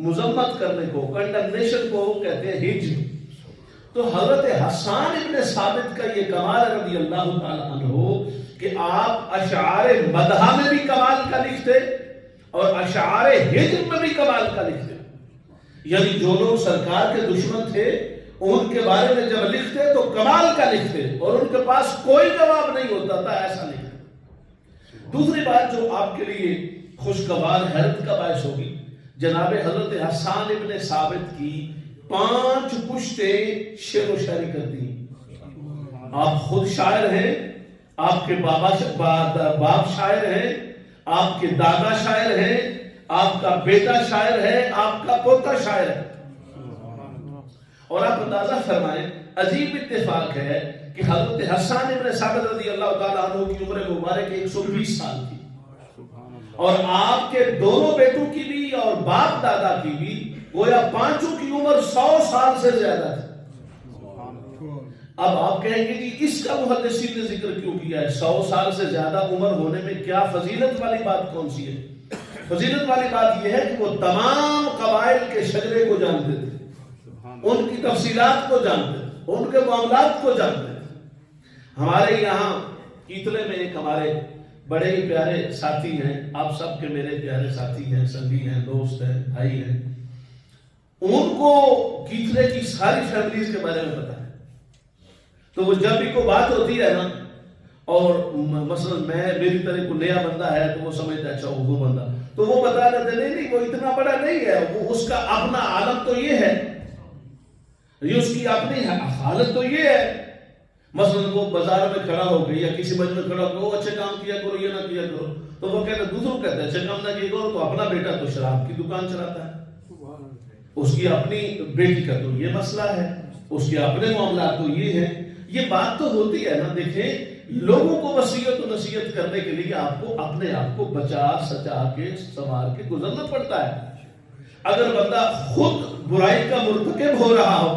مذمت کرنے کو، کنڈمنیشن کو کہتے ہیں ہجر۔ تو حضرت حسان ابن ثابت کا یہ کمال رضی اللہ تعالیٰ عنہ کہ آپ اشعار مدح میں بھی کمال کا لکھتے اور اشعار ہجر میں بھی کمال کا لکھتے، یعنی جو لوگ سرکار کے دشمن تھے ان کے بارے میں جب لکھتے تو کمال کا لکھتے اور ان کے پاس کوئی جواب نہیں ہوتا تھا، ایسا لکھتے۔ دوسری بات جو آپ کے لیے خوشگوار حیرت کا باعث ہوگی، جناب حضرت حسان ابن ثابت کی 5 پشتیں شعر و شاعری کرتی ہیں۔ آپ خود شاعر ہیں، آپ کے باپ شاعر ہیں، آپ کے دادا شاعر ہیں، آپ کا بیٹا شاعر ہے، آپ کا پوتا شاعر ہے۔ اور آپ اندازہ فرمائیں، عجیب اتفاق ہے کہ حضرت حسان ابن ثابت رضی اللہ تعالیٰ عنہ کی عمر مبارک 120 سال تھی، اور آپ کے دونوں بیٹوں کی بھی اور باپ دادا کی بھی گویا 5 کی عمر 100 سال سے زیادہ تھی۔ اب آپ کہیں گے کہ اس کا محدثین نے ذکر کیوں کیا ہے؟ 100 سال سے زیادہ عمر ہونے میں کیا فضیلت والی بات کون سی ہے؟ فضیلت والی بات یہ ہے کہ وہ تمام قبائل کے شجرے کو جانتے تھے، ان کی تفصیلات کو جانتے تھے، ان کے معاملات کو جانتے تھے۔ ہمارے یہاں کیتلے میں ایک ہمارے بڑے ہی پیارے ساتھی ہیں، آپ سب کے میرے پیارے ساتھی ہیں، سنگی ہیں، دوست ہیں، بھائی ہیں، ان کو کیتلے کی ساری فیملیز کے بارے میں پتا ہے۔ تو وہ جب بھی کوئی بات ہوتی ہے نا، اور مثلا میری طرح کوئی نیا بندہ ہے تو وہ سمجھتا ہے اچھا وہ بندہ، تو وہ بتا دیتے نہیں وہ اتنا بڑا نہیں ہے، وہ اس کا اپنا عالم تو یہ ہے، یہ اس کی اپنی حالت تو یہ ہے۔ مثلا وہ بازار میں کھڑا ہو گئی یا کسی مجلس میں کھڑا ہو گیا، وہ اچھے کام کیا کرو یہ نہ کیا کرو، تو وہ کہتے دوسروں کہتے ہیں اچھے کام نہ کیا کرو، تو اپنا بیٹا تو شراب کی دکان چلاتا ہے، اس کی اپنی بیٹی کا تو یہ مسئلہ ہے، اس کے اپنے معاملات تو یہ ہے۔ یہ بات تو ہوتی ہے نا۔ دیکھیں، لوگوں کو وصیت و نصیحت کرنے کے لیے آپ کو اپنے آپ کو بچا سچا کے سنوار کے گزرنا پڑتا ہے۔ اگر بندہ خود برائی کا مرتکب ہو رہا ہو،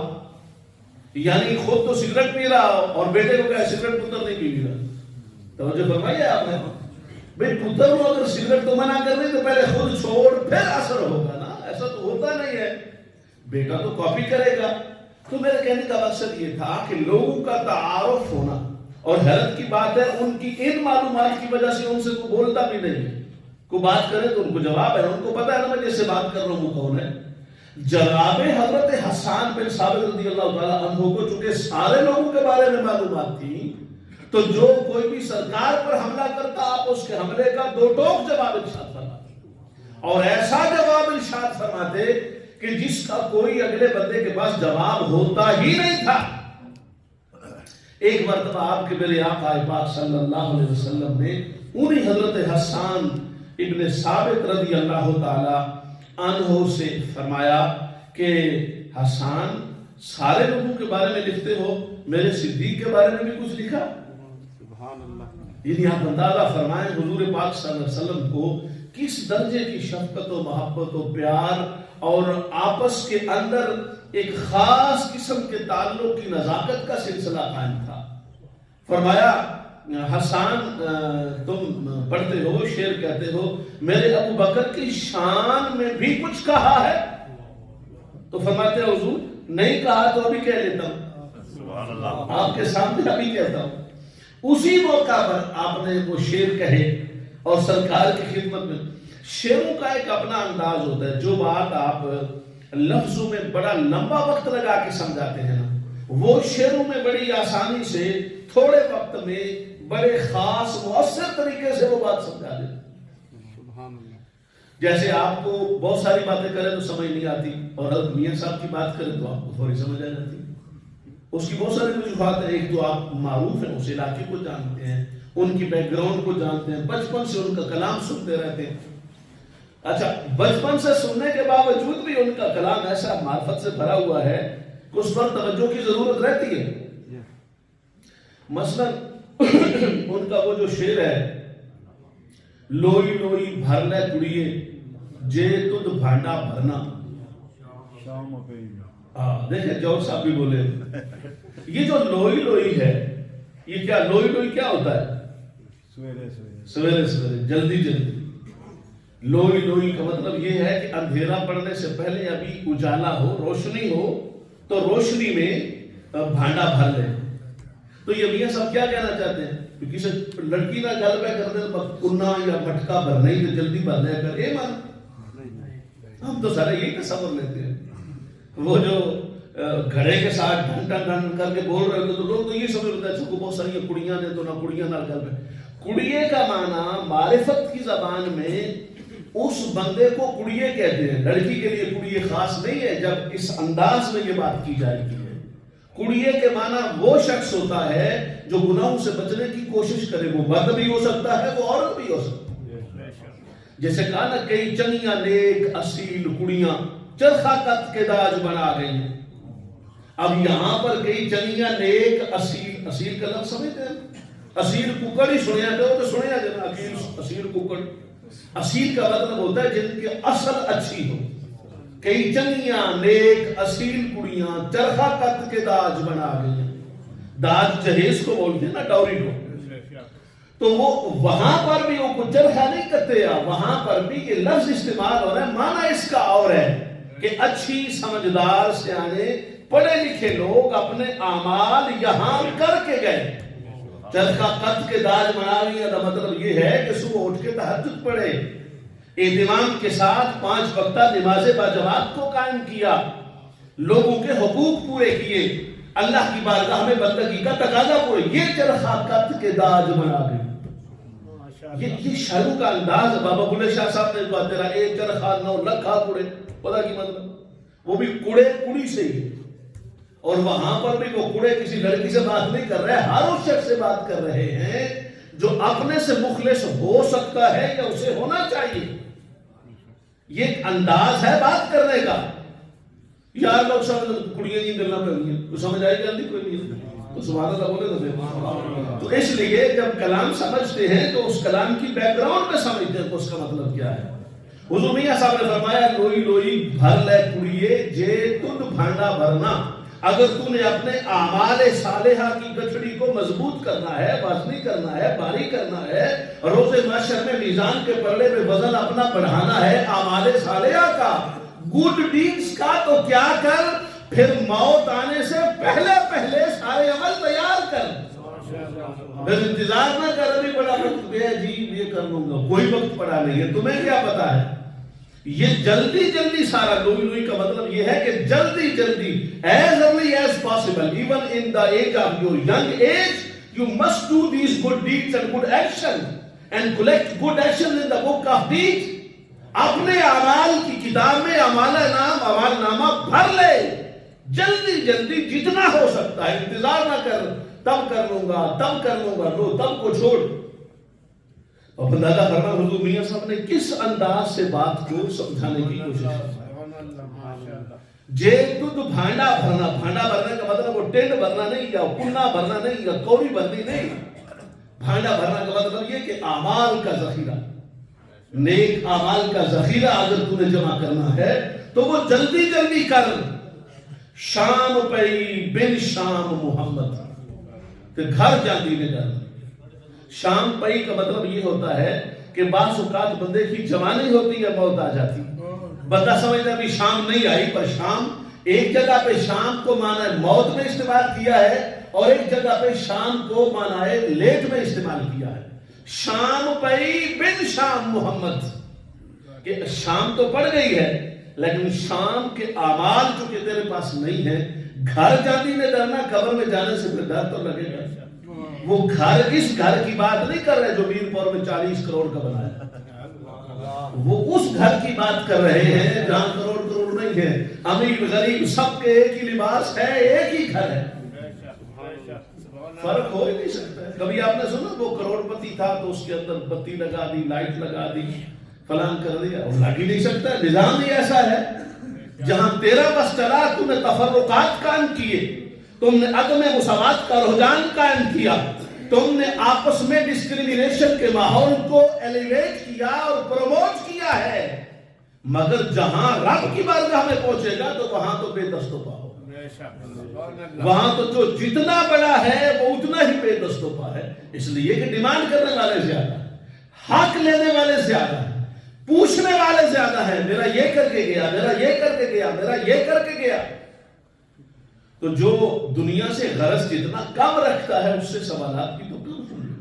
یعنی خود تو سگریٹ پی رہا ہو اور بیٹے کو کہے سگریٹ پتر نہیں پی رہا، توجہ فرمائیے آپ نے، بھئی پتر کو اگر سگریٹ تو منع کرنے تو پہلے خود چھوڑ پھر اثر ہوگا نا، ایسا تو ہوتا نہیں ہے، بیٹا تو کاپی کرے گا۔ تو میرے کہنے کا مقصد یہ تھا کہ لوگوں کا تعارف ہونا، اور حیرت کی بات ہے ان کی ان معلومات کی وجہ سے ان سے کوئی بولتا بھی نہیں ہے، کوئی بات کرے تو ان کو جواب ہے، ان کو پتا ہے نا میں جیسے بات کر رہا ہوں وہ کون ہے۔ جناب حضرت حسان بن ثابت رضی اللہ تعالیٰ عنہ کو چونکہ سارے لوگوں کے بارے میں معلومات تھی، تو جو کوئی بھی سرکار پر حملہ کرتا آپ اس کے حملے کا 2 ٹوک جواب ارشاد فرماتے، اور ایسا جواب ارشاد فرماتے کہ جس کا کوئی اگلے بندے کے پاس جواب ہوتا ہی نہیں تھا۔ ایک مرتبہ آپ کے میرے آقا پاک صلی اللہ علیہ وسلم نے انہی حضرت حسان ابن ثابت رضی اللہ تعالی عنہ سے فرمایا کہ حسان سارے لوگوں کے بارے میں لکھتے ہو، میرے صدیق کے بارے میں بھی کچھ لکھا؟ سبحان اللہ۔ یعنی آپ اندازہ فرمائیں حضور پاک صلی اللہ علیہ وسلم کو کس درجے کی شفقت و محبت و پیار اور آپس کے اندر ایک خاص قسم کے تعلق کی نزاکت کا سلسلہ قائم تھا۔ فرمایا حسان تم پڑھتے ہو، شعر کہتے ہو، میرے ابو بکر کی شان میں بھی کچھ کہا ہے؟ تو فرماتے ہیں حضور نہیں کہا تو ابھی کہہ لیتا ہوں، آپ کے سامنے ابھی کہتا ہوں۔ اسی موقع پر آپ نے وہ شعر کہے، اور سرکار کی خدمت میں شعروں کا ایک اپنا انداز ہوتا ہے، جو بات آپ لفظوں میں بڑا لمبا وقت لگا کے سمجھاتے ہیں نا، وہ شعروں میں بڑی آسانی سے تھوڑے وقت میں بڑے خاص مؤثر طریقے سے وہ بات سمجھا دیتے۔ جیسے آپ کو بہت ساری باتیں کریں تو سمجھ نہیں آتی، اور حضرت میاں صاحب کی بات کریں تو آپ کو فوری سمجھ آ جاتی۔ اس کی بہت ساری وجوہات ہیں، ایک تو آپ معروف ہیں، اس علاقے کو جانتے ہیں، ان کی بیک گراؤنڈ کو جانتے ہیں، بچپن سے ان کا کلام سنتے رہتے ہیں۔ اچھا، بچپن سے سننے کے باوجود بھی ان کا کلام ایسا معرفت سے بھرا ہوا ہے کہ اس پر توجہ کی ضرورت رہتی ہے۔ مثلا ان کا وہ جو شعر ہے، لوئی لوئی بھر لے کڑیے جے تد بھانڈا بھرنا، دیکھیں جوہر صاحب بھی بولے، یہ جو لوئی لوئی ہے، یہ کیا لوئی لوئی کیا ہوتا ہے؟ سویرے سویرے، جلدی جلدی۔ لوئی لوئی کا مطلب یہ ہے کہ اندھیرا پڑنے سے پہلے ابھی اجالا ہو، روشنی ہو، تو روشنی میں بھانڈا بھر لیں. تو یہ میاں صاحب کیا کہنا چاہتے ہیں کہ کسی لڑکی نہ گل پہ کر دیں کنہ یا مٹکا بھرنا ہی تو جلدی بھر لیا کر. یہ مان ہم تو سارے یہی تصور لیتے ہیں. وہ جو گھڑے کے ساتھ ڈھن ڈھن ڈھن کر کے بول رہے ہوتے تو لوگ تو یہ سمجھ لیتے ہیں کہ بہت ساری کڑیاں نے تو نہ کڑیاں نہ گل پہ. کڑیے کا معنی معرفت کی زبان میں اس بندے کو کڑیے کہتے ہیں. لڑکی کے لیے کڑیے خاص نہیں ہے جب اس انداز میں یہ بات کی جائے گی. کڑیے کے معنی وہ شخص ہوتا ہے جو گناہوں سے بچنے کی کوشش کرے. وہ مرد بھی ہو سکتا ہے، وہ عورت بھی ہو سکتا ہے. جیسے کہا نا کئی چنگیاں نیک اصیل کڑیاں چرخا قط کے داج بنا گئی ہیں. اب یہاں پر کئی چنگیاں نیک اصیل، اصیل کا لفظ سمجھتے ہیں؟ اصیل ککڑ ہی سنیا تو سنیا جانا اصیل ککڑ. اصیل کا مطلب ہوتا ہے جن کے اصل اچھی ہو. کئی چنگیاں نیک اصیل کڑیاں چرخا قط کے داج بنا گئی ہیں. داج جہیز کو بولتے ہیں نا، ڈوری کو. تو وہ وہاں پر بھی وہ چرخا نہیں کرتے، وہاں پر بھی یہ لفظ استعمال ہو رہا ہے. معنی اس کا اور ہے کہ اچھی سمجھدار سیانے پڑھے لکھے لوگ اپنے اعمال یہاں کر کے گئے. چرخا قط کے داج بنا لیا کا مطلب یہ ہے کہ صبح اٹھ کے تہجد پڑھے، اہتمام کے ساتھ 5 وقتہ نماز باجماعت کو قائم کیا، لوگوں کے حقوق پورے کیے، اللہ کی بارگاہ میں بندگی کا تقاضا پورے. یہ چرخا قط کے داج بنا گئے. یہ شروع کا انداز. بابا بلے شاہ صاحب نے کہا تیرا ایک چرخا 9 لکھا کڑے. پتا کی مطلب وہ بھی کڑے کڑی سے ہی. اور وہاں پر بھی وہ کڑے کسی لڑکی سے بات نہیں کر رہے، ہر اس شخص سے بات کر رہے ہیں جو اپنے سے مخلص ہو سکتا ہے یا اسے ہونا چاہیے. یہ انداز ہے بات کرنے کا. یار لوگ سمجھ کڑیاں نہیں گلنا پہ ہوئی ہیں تو سمجھ آئے گی کوئی نہیں تو سبحان اللہ بولے تو دے. تو اس لیے جب کلام سمجھتے ہیں تو اس کلام کی بیک گراؤنڈ میں سمجھتے ہیں تو اس کا مطلب کیا ہے. حضور میاں صاحب نے فرمایا لوئی لوئی بھر لے کڑیے جے تد بھانڈا بھرنا. اگر تو نے اپنے اعمال صالحہ کی گٹھڑی کو مضبوط کرنا ہے، وزنی کرنا ہے، بھاری کرنا ہے، روز محشر میں میزان کے پلڑے میں وزن اپنا بڑھانا ہے اعمال صالحہ کا، گڈ ڈیڈز کا، تو کیا کر پھر موت آنے سے پہلے پہلے سارے عمل تیار کر. پھر انتظار نہ کر ابھی بڑا وقت گیا جی یہ کر لوں گا. کوئی وقت پڑا نہیں ہے، تمہیں کیا پتا ہے. یہ جلدی جلدی سارا لوئی لوئی کا مطلب یہ ہے کہ جلدی جلدی as early as possible even in the age of your young age you must do these good deeds and good action and collect good action in the book of deeds. اپنے اعمال کی کتاب میں اعمال نامہ بھر لے جلدی جلدی جتنا ہو سکتا ہے. انتظار نہ کر تب کر لوں گا تب کر لوں گا، لو تب کو چھوڑ. اور اندازہ کرنا حضور میاں صاحب نے کس انداز سے بات کو سمجھانے کی کوشش کی. جے تد بھانڈا بھرنا. بھانڈا بھرنے کا مطلب وہ ٹینڈ بھرنا نہیں یا کنہ بھرنا نہیں یا کوری بھرنی نہیں. بھانڈا بھرنا کا مطلب یہ کہ اعمال کا ذخیرہ، نیک اعمال کا ذخیرہ اگر تو نے جمع کرنا ہے تو وہ جلدی جلدی کر. شام پئی بن شام محمد کہ گھر جاندی نے ڈالنا. شام پئی کا مطلب یہ ہوتا ہے کہ بعض اوقات بندے کی جوانی ہوتی ہے، موت آ جاتی. بندہ سمجھتا ہے کہ شام نہیں آئی، پر شام ایک جگہ پہ شام کو معنی موت میں استعمال کیا ہے اور ایک جگہ پہ شام کو معنی لیٹ میں استعمال کیا ہے. شام پئی بن شام محمد کہ شام تو پڑ گئی ہے لیکن شام کے اعمال جو کہ تیرے پاس نہیں ہے. گھر جاتی نے ڈرنا، قبر میں جانے سے پھر ڈر تو لگے گا. وہ گھر اس گھر کی بات نہیں کر رہے جو میر پور میں 40 کروڑ کا بنایا. وہ اس گھر کی بات کر رہے ہیں جہاں کروڑ کروڑ نہیں ہے، امیر غریب سب کے ایک ہی لباس ہے، ایک ہی گھر ہے. فرق ہو ہی نہیں سکتا. کبھی آپ نے سنا وہ کروڑ پتی تھا تو اس کے اندر بتی لگا دی، لائٹ لگا دی، فلان کر دیا. وہ لگ ہی نہیں سکتا. نظام ہی ایسا ہے جہاں تیرا بس چلا، تم نے تفرقات قائم کیے، تم نے عدم مساوات کا رجحان قائم کیا، تم نے آپس میں ڈسکریمنیشن کے ماحول کو ایلیویٹ کیا اور پروموٹ کیا ہے. مگر جہاں رب کی بارگاہ میں پہنچے گا تو وہاں تو بے دست و پا ہو. وہاں تو جو جتنا بڑا ہے وہ اتنا ہی بے دست و پا ہے. اس لیے کہ ڈیمانڈ کرنے والے زیادہ، حق لینے والے زیادہ، پوچھنے والے زیادہ ہیں، میرا یہ کر کے گیا، میرا یہ کر کے گیا، میرا یہ کر کے گیا. تو جو دنیا سے غرض جتنا کم رکھتا ہے اس سے سوالات کی تو کم سنیں.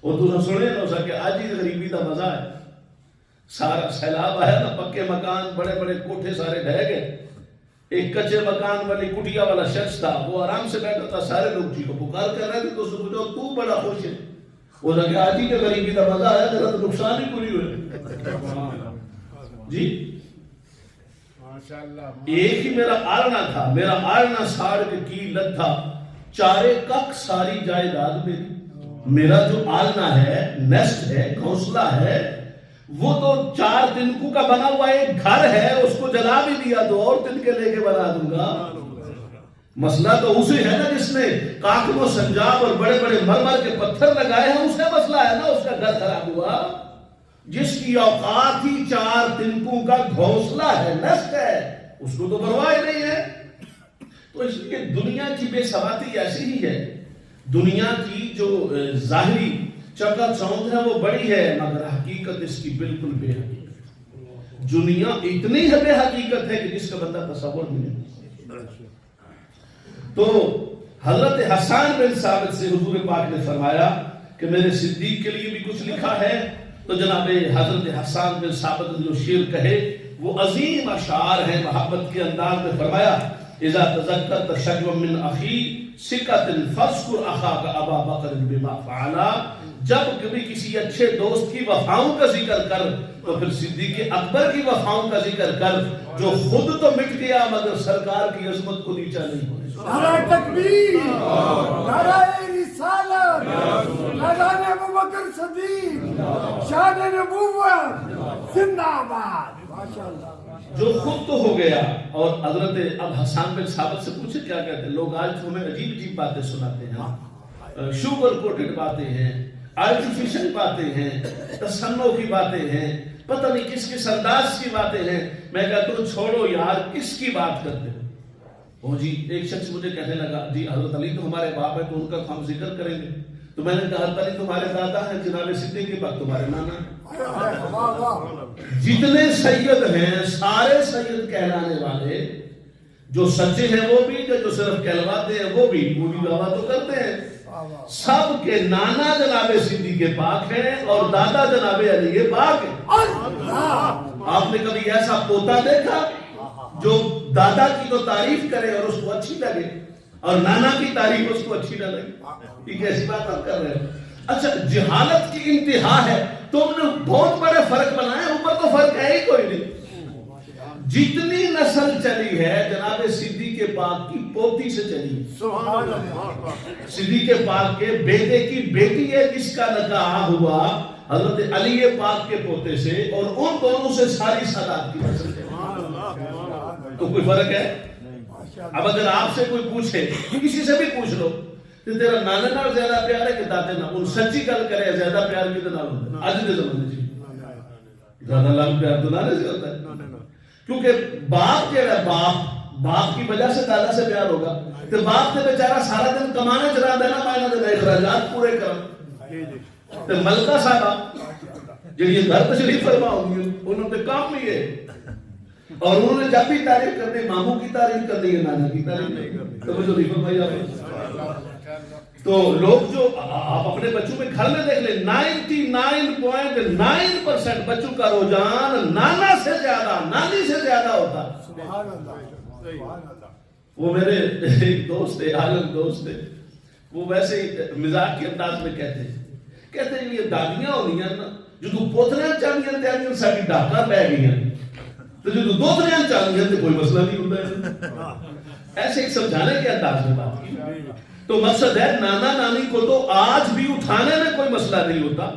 اور تو سنے نہ سکے آج ہی غریبی کا مزہ ہے. سارا سیلاب آیا نا، پکے مکان بڑے بڑے کوٹھے سارے ڈھہ گئے. ایک کچے مکان والی کٹیا والا شخص تھا، وہ آرام سے بیٹھا تھا، سارے لوگ جی کو پکار کر رہے تھے. تو اس کو تو بڑا خوش ہے، وہ لگا آج ہی کے غریبی کا مزہ آیا، میرا تو نقصان ہی پوری ہوئے. جی ایک ہی میرا آلنا تھا، میرا آلنا ساڑ کے کی لدھا، چارے کک ساری جائیداد میری. میرا جو آلنا ہے، نیسٹ ہے، گھونسلہ ہے، وہ تو 4 تنکوں کا بنا ہوا ایک گھر ہے، اس کو جلا بھی دیا تو اور تنکے لے کے بنا دوں گا. مسئلہ تو اسے ہے نا جس نے کاکم و سنجاب اور بڑے بڑے مرمر کے پتھر لگائے ہیں، اسے مسئلہ ہے نا، اس کا گھر خراب ہوا. جس کی اوقات ہی 4 تنکوں کا گھونسلہ ہے، نیسٹ ہے، اس کو تو پرواہ نہیں ہے. تو اس لیے دنیا کی بے ثباتی ایسی ہی ہے. دنیا کی جو ظاہری چکا چوند ہے وہ بڑی ہے، مگر حقیقت اس کی بالکل بے حقیقت. دنیا اتنی ہے بے حقیقت ہے کہ جس کا بندہ تصور بھی نہیں. تو حضرت حسان بن ثابت سے حضور پاک نے فرمایا کہ میرے صدیق کے لیے بھی کچھ لکھا ہے. تو جناب حضرت حسان بن ثابت نے جو شعر کہے وہ عظیم اشعار ہیں. محبت کے انداز میں فرمایا اذا تذکرت شجوا من اخی سکت فاذکر اخاک ابا بکر بما فعلا. جب کبھی کسی اچھے دوست کی وفاؤں کا ذکر کر تو پھر صدیق اکبر کی وفاؤں کا ذکر کر، جو خود تو مٹ گیا مگر سرکار کی عظمت کو نیچا نہیں ہونے. نعرہ تکبیر، نعرہ رسالت، اذان ابوبکر صدیق، شان نبوت زندہ باد. ماشاءاللہ. جو خود تو ہو گیا. اور حضرت اب حسان بن ثابت سے پوچھے کیا کہتے ہیں لوگ؟ آج تو ہمیں عجیب عجیب باتیں سناتے ہیں، شوگر کوٹڈ باتیں ہیں، آرٹیفیشل باتیں ہیں، تصنع کی باتیں ہیں، پتہ نہیں کس کس انداز کی باتیں ہیں. میں کہتا ہوں چھوڑو یار، کس کی بات کرتے ہو؟ وہ جی ایک شخص مجھے کہنے لگا جی حضرت علی تو ہمارے باپ ہے تو ان کا ہم ذکر کریں گے. تو میں نے کہا حضرت علی تمہارے دادا ہیں، جناب صدیق کے بعد تمہارے نانا ہیں. جتنے سید ہیں سارے سید کہلانے والے، جو سچے ہیں وہ بھی، جو صرف کہلواتے ہیں وہ بھی دعویٰ تو کرتے ہیں. سب کے نانا جناب صدیق پاک ہیں اور دادا جناب علی پاک ہیں. آپ نے کبھی ایسا پوتا دیکھا جو دادا کی تو تعریف کرے اور اس کو اچھی لگے اور نانا کی تعریف اس کو اچھی نہ لگے؟ یہ کیسی بات آپ کر رہے ہیں؟ اچھا جہالت کی انتہا ہے. تم نے بہت بڑے فرق بنائے، اوپر تو فرق ہے ہی کوئی نہیں. جتنی نسل چلی ہے جناب صدیق پاک کی پوتی سے چلی ہے. صدیق پاک کے بیٹے کی بیٹی ہے جس کا نکاح ہوا حضرت علی پاک کے پوتے سے، اور ان دونوں سے ساری سادات کی نسل ہے. تو کوئی فرق ہے؟ اب اگر آپ سے کوئی پوچھے، کسی سے بھی پوچھ لو کہ تیرا نانا نال زیادہ پیار ہے کہ دادے نال، ان سچی گل کرے زیادہ پیار کدے نال ہوتا ہے؟ اج دے زمانے چ زیادہ لال پیار تو نانے سے ہوتا ہے، کیونکہ باپ جو ہے باپ کی وجہ سے دادا سے پیار ہوگا. تو باپ نے بیچارہ سارا دن کمانے چلا دینا، پائنا دے اخراجات پورے کرنا. تو ملکہ صاحبہ جڑی گھر تشریف فرما ہوگی انہوں نے کام بھی ہے، اور انہوں نے جب بھی تعریف کرنی ماموں کی تعریف کرنی ہے، نانا کی تعریف نہیں کرنی. تو مجھے ریفر بھائی آپ تو لوگ جو آپ اپنے بچوں میں گھر میں دیکھ لیں 99.9% بچوں کا رجحان نانا سے زیادہ نانی سے زیادہ ہوتا. وہ میرے ایک دوست تھے، عالم دوست تھے، وہ ویسے ہی مزاح کے انداز میں کہتے ہیں یہ دادیاں ہونی ہیں نا جو پوتریاں چاہیے تیاریاں ساری ڈاکہ پہ گئی ہیں، تو جو دوتریاں چاہیے تو کوئی مسئلہ نہیں ہوتا ہے. ایسے ایک سمجھانے کے انداز میں بات کی. تو مقصد ہے نانا نانی کو تو آج بھی اٹھانے میں کوئی مسئلہ نہیں ہوتا.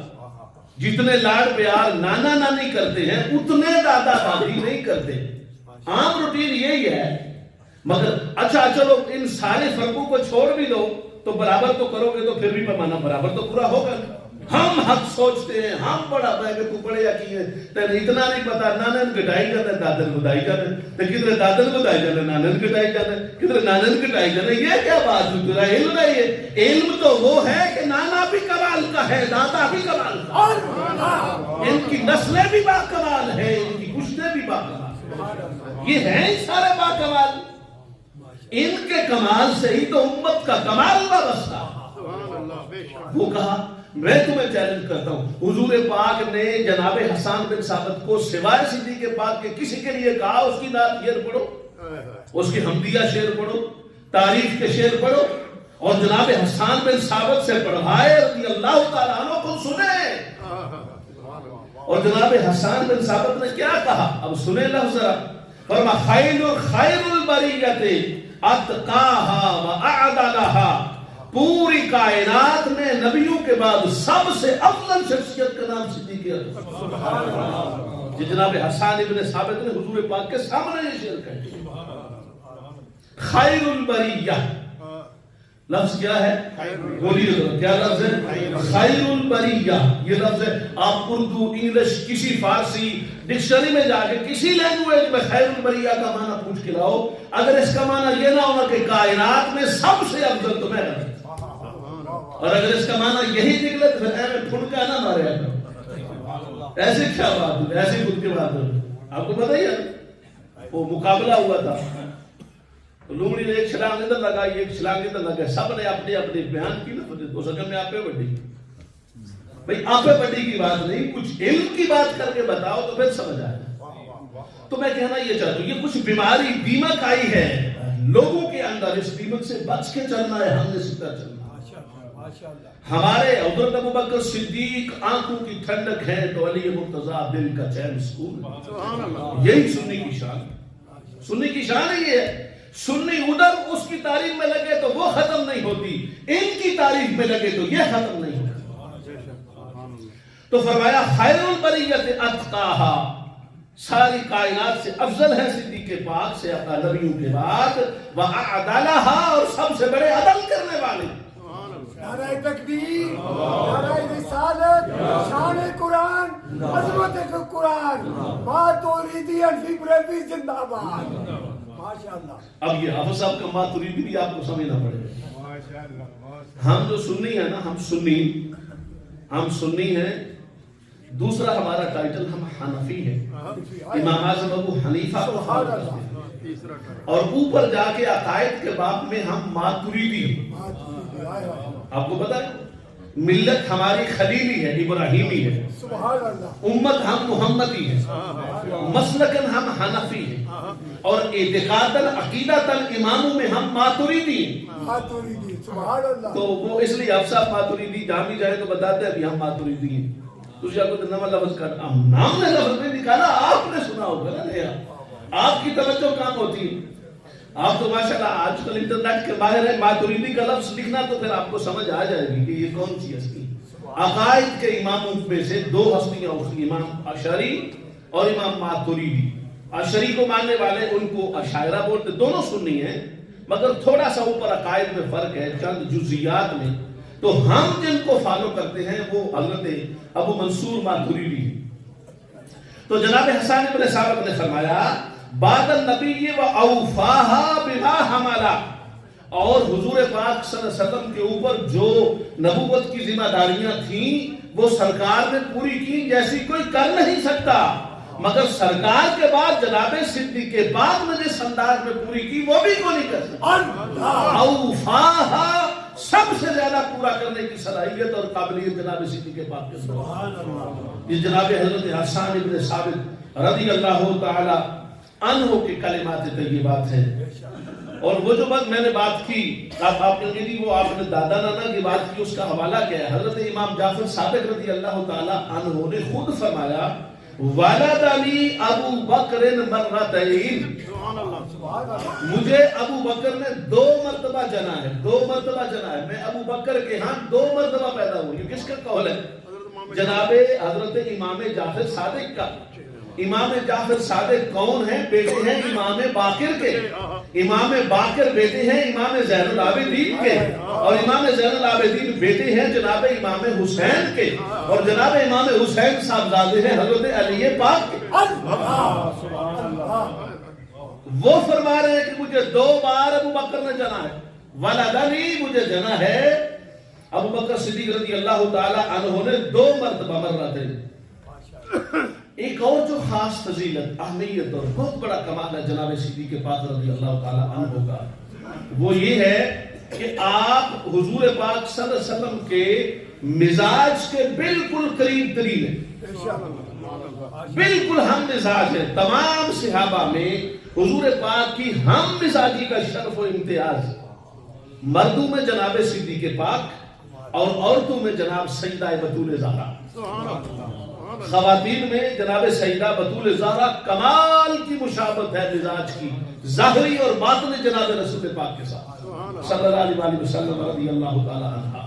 جتنے لاڑ پیار نانا نانی کرتے ہیں اتنے دادا دادی نہیں کرتے. عام روٹین یہی ہے. مگر اچھا چلو ان سارے فرقوں کو چھوڑ بھی دو تو برابر تو کرو گے تو پھر بھی پیمانہ برابر تو پورا ہوگا. ہم حق سوچتے ہیں، ہم بڑا میں کہ تو بڑے یقین ہے تین اتنا نہیں پتا نانن گٹائی جاتے دادن بدائی جاتے تو کدھر دادن بدائی جاتے نانن گٹائی جاتے کدھر نانن گٹائی جاتے. یہ کیا بات ہے؟ تیرا علم نہیں ہے. علم تو وہ ہے کہ نانا بھی کمال کا ہے، دادا بھی کمال کا ہے، ان کی نسلیں بھی با کمال ہے، ان کی کشتیں بھی با کمال. یہ ہیں سارے با کمال. ان کے کمال سے ہی تو امت کا کمال وابستہ. وہ کہا میں تمہیں چیلنج کرتا ہوں. حضور پاک نے جناب حسان بن ثابت کو سوائے صدیق پاک کے کسی کے لیے کہا اس کی نعت شعر پڑھو، اس کی حمدیہ شعر پڑھو، تعریف کے شعر پڑھو، اور جناب حسان بن ثابت سے پڑھائے رضی اللہ تعالیٰ عنہ کو سنے. اور جناب حسان بن ثابت نے کیا کہا اب سنیں لفظ ذرا. فرما خیر البریت اتقاہا واعدلہا. پوری کائنات میں نبیوں کے بعد سب سے افضل شخصیت کا نام صدیق اکبر. جناب حسان ابن ثابت نے حضور پاک کے سامنے یہ شعر کہا. خیر البریہ لفظ کیا ہے؟ بولیے کیا لفظ ہے؟ خیر البریہ. یہ لفظ ہے. آپ اردو، انگلش، کسی فارسی ڈکشنری میں جا کے کسی لینگویج میں خیر البریہ کا معنی پوچھ کے لاؤ، اگر اس کا معنی یہ نہ ہوگا کہ کائنات میں سب سے افضل تو میں رہا، اور اگر اس کا معنی یہی نکلے تو پھر اے پھنکا نہ مارے آپ. ایسے کیا بات ہے؟ ایسی خود کی بات ہے. آپ کو پتہ ہی ہے وہ مقابلہ ہوا تھا، لومڑی نے ایک چھلانگ ادھر لگائی، ایک چھلانگ ادھر لگائی، سب نے اپنے اپنے بیان کی نا. تو سکم میں آپ پہ بڑی بھئی آپ پہ بڑی کی بات نہیں، کچھ علم کی بات کر کے بتاؤ تو پھر سمجھ آئے. تو میں کہنا یہ چاہتا ہوں یہ کچھ بیماری دیمک آئی ہے لوگوں کے اندر، اس دیمک سے بچ کے چلنا ہے. ہم نے سیدھا چلنا. ہمارے حضرت ابوبکر صدیق آنکھوں کی ٹھنڈک ہے تو علی مرتضیٰ دل کا چین سکون. یہی سنی کی شان. سنی کی شان ہی ہے. سنی ادھر اس کی تعریف میں لگے تو وہ ختم نہیں ہوتی، ان کی تعریف میں لگے تو یہ ختم نہیں ہوتی. تو فرمایا خیر البریت اتقاہا. ساری کائنات سے افضل ہے صدیق پاک سے اپنا نبیوں کے بعد. وَأَعْدَلَهَا. اور سب سے بڑے عدل کرنے والے. نعرہ تکبیر، نعرہ رسالت، شان قرآن، عظمت قرآن، ماتوریدی انفی بریلوی زندہ باد. ماشاءاللہ. اب یہ حافظ صاحب کا ماتوریدی بھی آپ کو سمجھنا پڑے گا. ہم جو سنی ہے نا، ہم سنی ہیں. دوسرا ہمارا ٹائٹل ہم حنفی ہے. امام اعظم ابو حنیفہ کو فالو کرتے ہیں. اور اوپر جا کے عقائد کے باب میں ہم ماتوریدی ہیں. آپ کو پتا ہے ملت ہماری خلیلی ہے، ابراہیمی ہے. امت ہم محمدی ہے. مسلکن ہم حنفی ہے. اور اعتقاداً عقیدتاً اماموں میں ہم ماتوریدی ہیں. تو وہ اس لیے افسا ماتوریدی جہاں بھی جائے تو بتاتے ہیں ابھی ہم ماتوریدی ہیں. تو جا کو نام لفظ کر نام نے لفظ نہیں نکالا، آپ نے سنا ہوگا نا. آپ کی توجہ کام ہوتی ہے. آپ تو ماشاءاللہ آج کل انٹرنیٹ کے باہر ہے. ماتوریدی کا لفظ لکھنا تو پھر آپ کو سمجھ آ جائے گی کہ یہ کون سی ہستی. عقائد کے اماموں میں سے دو ہستیاں اٹھتی، امام اشعری اور امام ماتوریدی. اشعری کو ماننے والے ان کو اشاعرہ بولتے. دونوں سنی ہیں مگر تھوڑا سا اوپر عقائد میں فرق ہے چند جزیات میں. تو ہم جن کو فالو کرتے ہیں وہ حضرت ابو منصور ماتوریدی ہیں. تو جناب حسان ابن ثابت نے فرمایا بعد النبی و اوفاہا بما حملا. اور حضور پاک صلی اللہ علیہ وسلم کے اوپر جو نبوت کی ذمہ داریاں تھیں وہ سرکار نے پوری کی جیسی کوئی کر نہیں سکتا. مگر سرکار کے بعد جناب صدیق پاک نے جس انداز میں پوری کی وہ بھی کوئی نہیں کر سکتا. اوفاہا سب سے زیادہ پورا کرنے کی صلاحیت اور قابلیت جناب صدیق پاک کے اندر. یہ جناب حضرت حسان ابن ثابت رضی اللہ تعالی عنہ کے کلمات طیبات ہیں. اور وہ جو بات میں نے بات کی آپ نے کہی وہ آپ نے دادا نانا کی بات کی، اس کا حوالہ کیا ہے؟ حضرت امام جعفر صادق رضی اللہ تعالی عنہ نے خود فرمایا ولد علی ابو بکر مرتين. مجھے ابو بکر نے 2 مرتبہ جنا ہے. 2 مرتبہ جنا ہے. میں ابو بکر کے ہاں 2 مرتبہ پیدا ہوں. یہ کس کا قول ہے؟ جناب حضرت امام جعفر صادق کا. امام جعفر صادق کون ہیں؟ بیٹے ہیں امام باقر کے. امام باقر بیٹے ہیں امام زین العابدین کے, اور امام زین العابدین بیٹے ہیں جناب امام حسین کے, اور جناب امام حسین صاحبزادے ہیں حضرت علی پاک کے. وہ فرما رہے ہیں کہ مجھے 2 بار ابو بکر نے جنا ہے. ولدنی, مجھے جنا ہے ابو بکر صدیق رضی اللہ تعالی عنہ نے 2 مرتبہ مرتے. ایک اور جو خاص فضیلت, اہمیت اور بہت بڑا کمال ہے جناب صدیق پاک رضی اللہ تعالی عنہ کا, وہ یہ ہے کہ آپ حضور پاک صلی اللہ علیہ وسلم کے مزاج کے بالکل قریب ترین ہیں, بالکل ہم مزاج ہیں. تمام صحابہ میں حضور پاک کی ہم مزاجی کا شرف و امتیاز. مردوں میں جناب صدیق پاک اور عورتوں میں جناب سیدہ بطول زہرا. خواتین میں جناب سیدہ بطول زہرا کمال کی مشابہت ہے مزاج کی, ظاہری اور باطنی جناب رسول پاک کے ساتھ صلی اللہ علیہ وسلم رضی اللہ تعالی عنہ.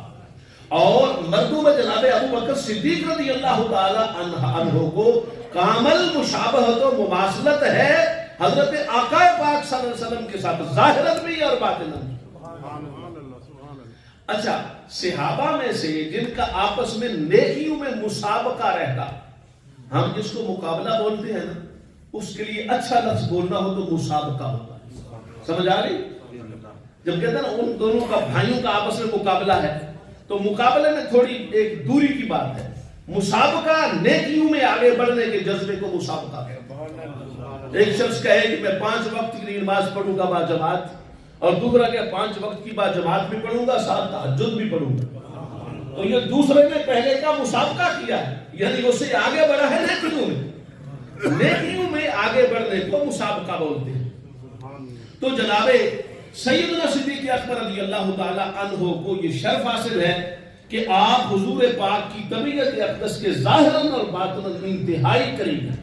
اور مردوں میں جناب ابو بکر صدیق رضی اللہ تعالی عنہ کو کامل مشابہت و مماثلت ہے حضرت آقا پاک صلی اللہ علیہ وسلم کے ساتھ, ظاہرت بھی اور باطناً بھی. اچھا, صحابہ میں سے جن کا آپس میں نیکیوں میں مسابقہ رہتا, ہم جس کو مقابلہ بولتے ہیں نا, اس کے لیے اچھا لفظ بولنا ہو تو مسابقہ ہوتا ہے. سمجھ آ رہی؟ جب کہتے ہیں نا ان دونوں کا بھائیوں کا آپس میں مقابلہ ہے, تو مقابلے میں تھوڑی ایک دوری کی بات ہے. مسابقہ نیکیوں میں آگے بڑھنے کے جذبے کو مسابقہ کہتے ہیں. ایک شخص کہے کہ میں 5 وقت کی نماز پڑھوں گا با جماعت, اور دوسرا کہ 5 وقت کی با جماعت بھی پڑھوں گا, ساتھ تہجد بھی پڑھوں گا. تو یہ دوسرے نے پہلے کا مسابقہ کیا ہے, یعنی اس سے آگے بڑھا ہے نیکیوں میں. نیکیوں میں آگے بڑھنے کو مسابقہ بولتے ہیں. تو جناب سیدنا صدیق اکبر رضی اللہ تعالی عنہ کو یہ شرف حاصل ہے کہ آپ حضور پاک کی طبیعت اقدس کے ظاہراً اور باطناً انتہائی قریب ہیں,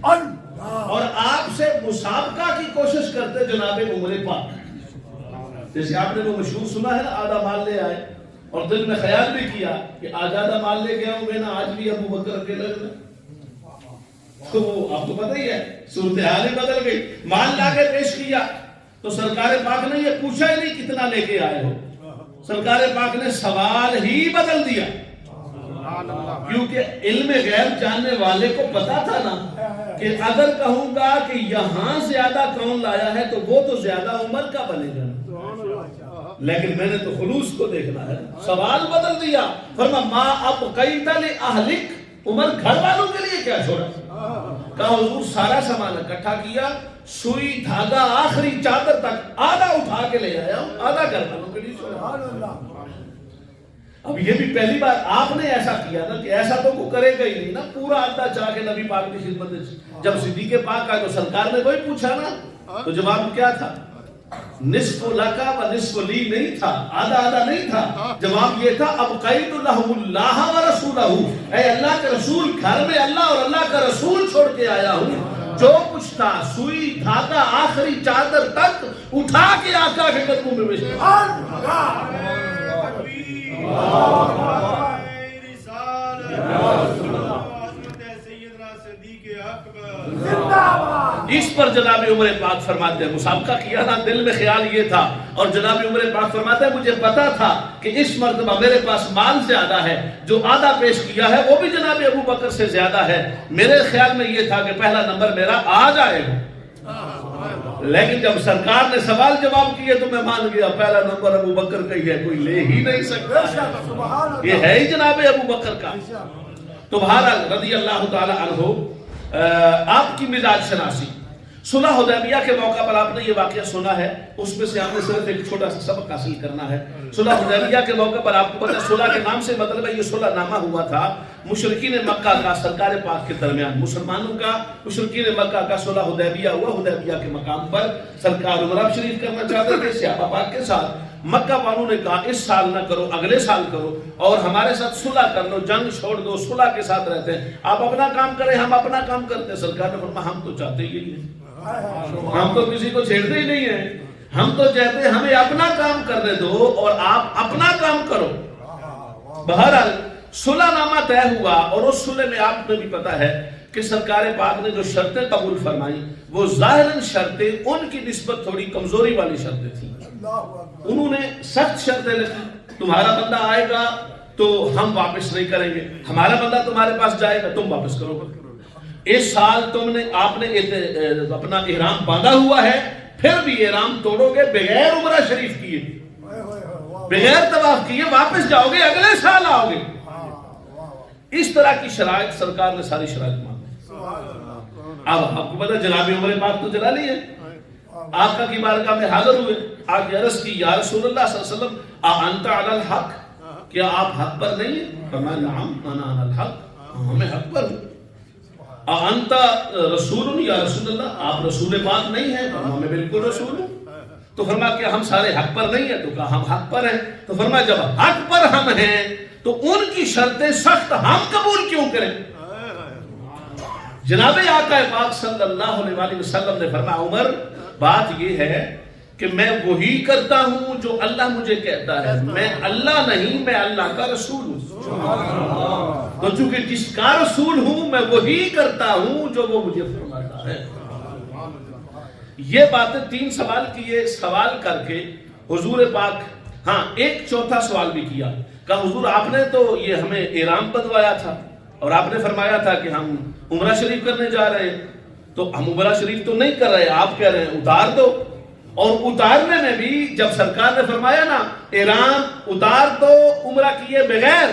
اور آپ سے مسابقہ کی کوشش کرتے جناب عمر پاک. جیسے آپ نے وہ مشہور سنا ہے نا, آدھا مال لے آئے اور دل میں خیال بھی کیا کہ آج آدھا مال لے گیا ہوں گے نا, آج بھی ابو بکر کے لگ رہے. تو وہ آپ کو پتہ ہی ہے صورتحال ہی بدل گئی. مال لا کے پیش کیا تو سرکار پاک نے یہ پوچھا ہی نہیں کتنا لے کے آئے ہو, سرکار پاک نے سوال ہی بدل دیا. کیونکہ علم غیب جاننے والے کو پتا تھا نا کہ اگر کہوں گا کہ یہاں زیادہ کون لایا ہے تو وہ تو زیادہ عمر کا بنے گا, لیکن میں نے تو خلوص کو دیکھنا ہے. سوال بدل دیا, فرما ما ابقیت لأہلک, عمر گھر والوں کے لیے کیا چھوڑا. کہا حضور سارا سامان اکٹھا کیا, سوئی دھاگا آخری چادر تک آدھا اٹھا کے لے آیا ہوں, آدھا گھر والوں کے لیے چھوڑا. اب یہ بھی پہلی بار آپ نے ایسا کیا نا, کہ ایسا تو کوئی کرے گا ہی نہیں نا, پورا آدھا چاہ کے نبی پاک کی خدمت میں. جب صدیق پاک آئے تو سرکار نے وہی پوچھا نا, تو جواب کیا تھا؟ نصف لکا و نصف لی نہیں تھا, آدھا آدھا نہیں تھا. جواب یہ تھا ابقیت لہم اللہ و رسولہ, اے اللہ کے رسول, گھر میں اللہ اور اللہ کا رسول چھوڑ کے آیا ہوں. جو کچھ تھا سوئی دھاگا آخری چادر تک اٹھا کے آقا کے قدموں میں پیش کیا. اس پر جناب عمر پاک فرماتے ہیں مسابقہ کیا نا, دل میں خیال یہ تھا, اور جناب عمر پاک فرماتے ہیں مجھے پتا تھا کہ اس مرتبہ میرے پاس مال زیادہ ہے, جو آدھا پیش کیا ہے وہ بھی جناب ابو بکر سے زیادہ ہے. میرے خیال میں یہ تھا کہ پہلا نمبر میرا آ جائے گا, لیکن جب سرکار نے سوال جواب کیے تو میں مان گیا پہلا نمبر ابو بکر کا ہی ہے, کوئی لے ہی نہیں سکتا, یہ ہے ہی جناب ابو بکر کا. تو بہرحال رضی اللہ تعالی عنہ آپ کی مزاج شناسی. صلح حدیبیہ کے موقع پر آپ نے یہ واقعہ سنا ہے, اس میں سے آپ نے صرف ایک چھوٹا سا سبق حاصل کرنا ہے. صلح حدیبیہ کے موقع پر آپ کو پتہ ہے صلح کے نام سے مطلب ہے یہ صلح نامہ ہوا تھا مشرکین مکہ کا سرکار پاک کے درمیان, مسلمانوں کا مشرکین مکہ کا صلح حدیبیہ ہوا. حدیبیہ کے مقام پر سرکار عمرہ شریف کرنا چاہتے تھے صحابہ پاک کے ساتھ. مکہ والوں نے کہا اس سال نہ کرو, اگلے سال کرو, اور ہمارے ساتھ صلح کر لو, جنگ چھوڑ دو, صلح کے ساتھ رہتے ہیں, آپ اپنا کام کریں ہم اپنا کام کرتے ہیں. سرکار نے فرمایا ہم تو چاہتے ہی نہیں, ہم تو کسی کو چھیڑتے ہی نہیں ہیں, ہم تو چاہتے ہیں ہمیں اپنا کام کرنے دو اور آپ اپنا کام کرو. بہرحال صلح نامہ طے ہوا, اور اس صلح میں آپ کو بھی پتا ہے کہ سرکار پاک نے جو شرطیں قبول فرمائی وہ ظاہراً شرطیں ان کی نسبت تھوڑی کمزوری والی شرطیں تھیں. انہوں نے سخت شرطیں لکھی، تمہارا بندہ آئے گا تو ہم واپس نہیں کریں گے، ہمارا بندہ تمہارے پاس جائے گا تم واپس کرو گے. اس سال آپ نے اپنا احرام باندھا ہوا ہے، پھر بھی احرام توڑو گے بغیر عمرہ شریف کیے، بغیر طواف کیے واپس جاؤ گے، اگلے سال آؤ گے. اس طرح کی شرائط سرکار نے ساری شرائط مان لی. اب آپ کو پتا جناب عمر پاک تو جلا لی ہے، آقا کی بارگاہ میں حاضر ہوئے، آگے عرض کی یا رسول اللہ صلی اللہ علیہ وسلم اانت علی الحق، کیا آپ حق پر نہیں ہیں؟ فرمایا نعم انا علی الحق، ہمیں حق پر ہوں. انت رسول یا رسول اللہ، آپ رسول پاک نہیں ہیں؟ میں بالکل رسول ہوں. تو فرمایا کہ ہم سارے حق پر نہیں ہیں؟ تو کہا ہم حق پر ہیں. تو فرمایا جب حق پر ہم ہیں تو ان کی شرطیں سخت ہم قبول کیوں کریں؟ جناب آقا پاک صلی اللہ علیہ وآلہ وسلم نے فرمایا عمر بات یہ ہے کہ میں وہی کرتا ہوں جو اللہ مجھے کہتا ہے، میں اللہ نہیں، میں اللہ کا رسول ہوں. تو چونکہ جس کا رسول ہوں میں وہی کرتا ہوں جو وہ مجھے فرماتا ہے. یہ باتیں 3 سوال کیے، سوال کر کے حضور پاک ایک چوتھا سوال بھی کیا، کہا حضور آپ نے تو یہ ہمیں احرام بدوایا تھا اور آپ نے فرمایا تھا کہ ہم عمرہ شریف کرنے جا رہے ہیں، تو ہم عمرہ شریف تو نہیں کر رہے، آپ کہہ رہے ہیں اتار دو. اور اتارنے میں بھی جب سرکار نے فرمایا نا احرام اتار دو عمرہ کیے بغیر،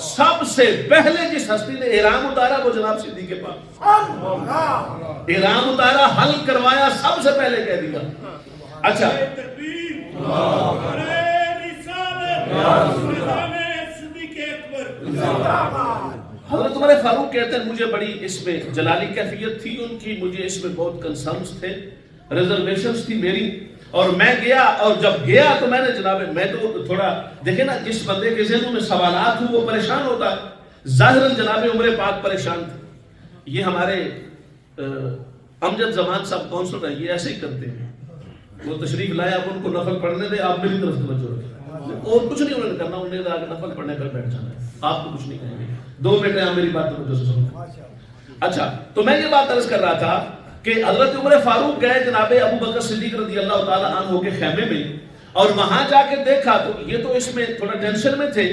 سب سے پہلے جس ہستی نے احرام اتارا وہ جناب صدیق پاک. احرام اتارا، حل کروایا، سب سے پہلے کہہ دیا. اچھا حضرت عمر فاروق کہتے ہیں مجھے بڑی اس میں جلالی کیفیت تھی ان کی، مجھے اس میں بہت کنسرنز تھے، ریزرویشنز تھی میری، اور میں گیا، اور جب گیا تو میں نے جناب میں تو تھوڑا دیکھیں نا جس بندے کے ذہنوں میں سوالات ہوں وہ پریشان ہوتا ہے. ظاہراً جناب عمر پاک پریشان تھے. یہ ہمارے امجد زمان صاحب کونسل ہیں، یہ ایسے ہی کرتے ہیں، وہ تشریف لائے آپ ان کو نفل پڑھنے دیں، آپ میری طرف توجہ رکھیں، اور کچھ نہیں انہوں نے کرنا، انہوں نے نفل پڑھنے پر بیٹھ جانا ہے، آپ کو کچھ نہیں کہیں گے. 2 منٹ آپ میری بات توجہ سے سنیں. اچھا تو میں یہ بات عرض کر رہا تھا کہ حضرت عمر فاروق گئے جناب ابو بکر صدیق رضی اللہ تعالیٰ عنہ کے خیمے میں، اور وہاں جا کے دیکھا تو یہ تو اس میں تھوڑا ٹینشن میں تھے.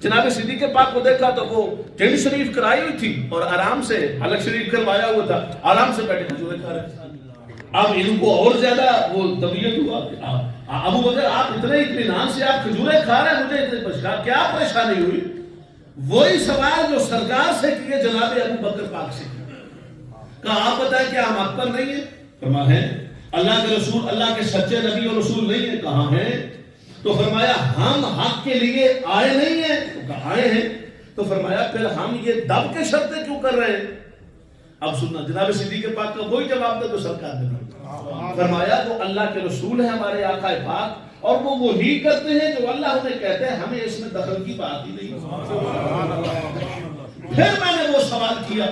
جناب صدیق پاک کو دیکھا تو وہ ٹینٹ شریف کرائی ہوئی تھی اور آرام سے حلق شریف کروایا ہوا تھا، آرام سے بیٹھے کھجورے کھا رہے تھے. اب ان کو اور زیادہ وہ طبیعت ہوا، ابو بکر آپ اتنے اطمینان سے آپ کھجورے کھا رہے ہیں، مجھے اتنے کیا پریشانی ہوئی؟ وہی سوال جو سرکار سے کیے جناب ابو بکر پاک سے کہا آپ بتائیں کیا ہم حق پر نہیں ہیں؟ فرمایا ہے. اللہ کے رسول، اللہ کے سچے نبی اور رسول نہیں ہیں؟ کہاں ہیں؟ تو فرمایا ہم حق کے لیے آئے نہیں ہیں؟ تو کہاں آئے ہیں؟ تو فرمایا پھر ہم یہ دب کے شرطیں کیوں کر رہے ہیں؟ اب سننا جناب صدیق پاک کا وہی جواب دے تو سرکار نے دیا. فرمایا وہ اللہ کے رسول ہیں ہمارے آقا پاک، اور وہ وہی کرتے ہیں جو اللہ انہیں کہتے ہیں، ہمیں اس میں دخل کی بات ہی نہیں. پھر میں نے وہ سوال کیا،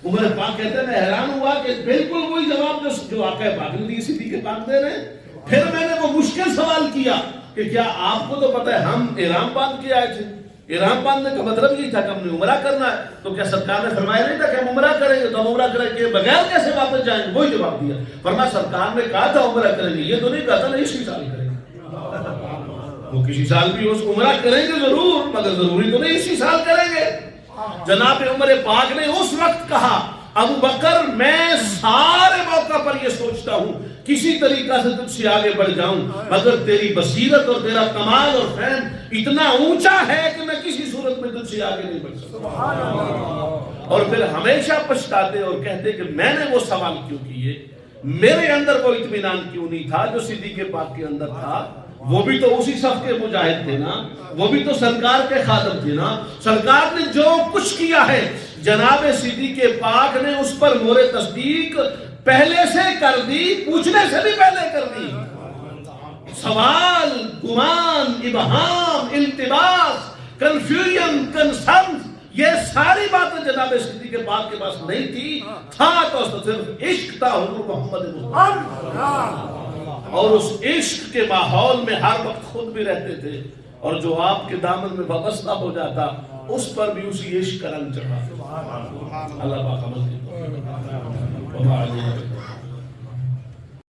عمر پاک کہتے ہیں میں حیران ہوا کہ بالکل وہی جواب جو آقا پاک نے دی صدیق پاک دے رہے ہیں. پھر میں نے وہ مشکل سوال کیا کہ کیا آپ کو تو پتہ ہے ہم احرام باندھ کے آئے تھے، احرام باندھنے کا مطلب یہ تھا کہ ہم نے عمرہ کرنا ہے، تو کیا سرکار نے فرمایا نہیں تھا کہ ہم عمرہ کریں گے؟ تو ہم عمرہ کریں گے بغیر کیسے واپس جائیں گے؟ وہی جواب دیا. فرمایا سرکار نے کہا تھا عمرہ کریں گے، یہ تو نہیں کہا تھا نہیں اسی سال کریں گے. وہ کسی سال بھی اس عمرہ کریں گے ضرور، مگر ضروری تو نہیں اسی سال کریں گے. جناب عمر پاک نے اس وقت کہا ابو بکر میں سارے موقع پر یہ سوچتا ہوں کسی طریقہ سے تجھ سے آگے بڑھ جاؤں، مگر تیری بصیرت اور تیرا کمال اور فہم اتنا اونچا ہے کہ میں کسی صورت میں تجھ سے آگے نہیں بڑھ سکتا. اور پھر ہمیشہ پچھتاتے اور کہتے کہ میں نے وہ سوال کیوں کیے، میرے اندر وہ اطمینان کیوں نہیں تھا جو صدیق پاک کے اندر تھا. وہ بھی تو اسی صف کے مجاہد تھے نا، وہ بھی تو سرکار کے خادم تھے نا. سرکار نے جو کچھ کیا ہے جناب صدیق پاک نے اس پر مہر تصدیق پہلے سے کر دی، پوچھنے سے بھی پہلے کر دی. سوال، گمان، ابہام، التباس، کنفیوژن، کنسرن، یہ ساری باتیں جناب صدیق پاک کے پاس نہیں تھی. تھا تو صرف عشق تھا حضور محمد مصطفیٰ، اور اس عشق کے ماحول میں ہر وقت خود بھی رہتے تھے اور جو آپ کے دامن میں وابستہ ہو جاتا اس پر بھی اسی عشق کا رنگ چڑھا. اللہ پاک عمل کی توفیق عطا فرمائے.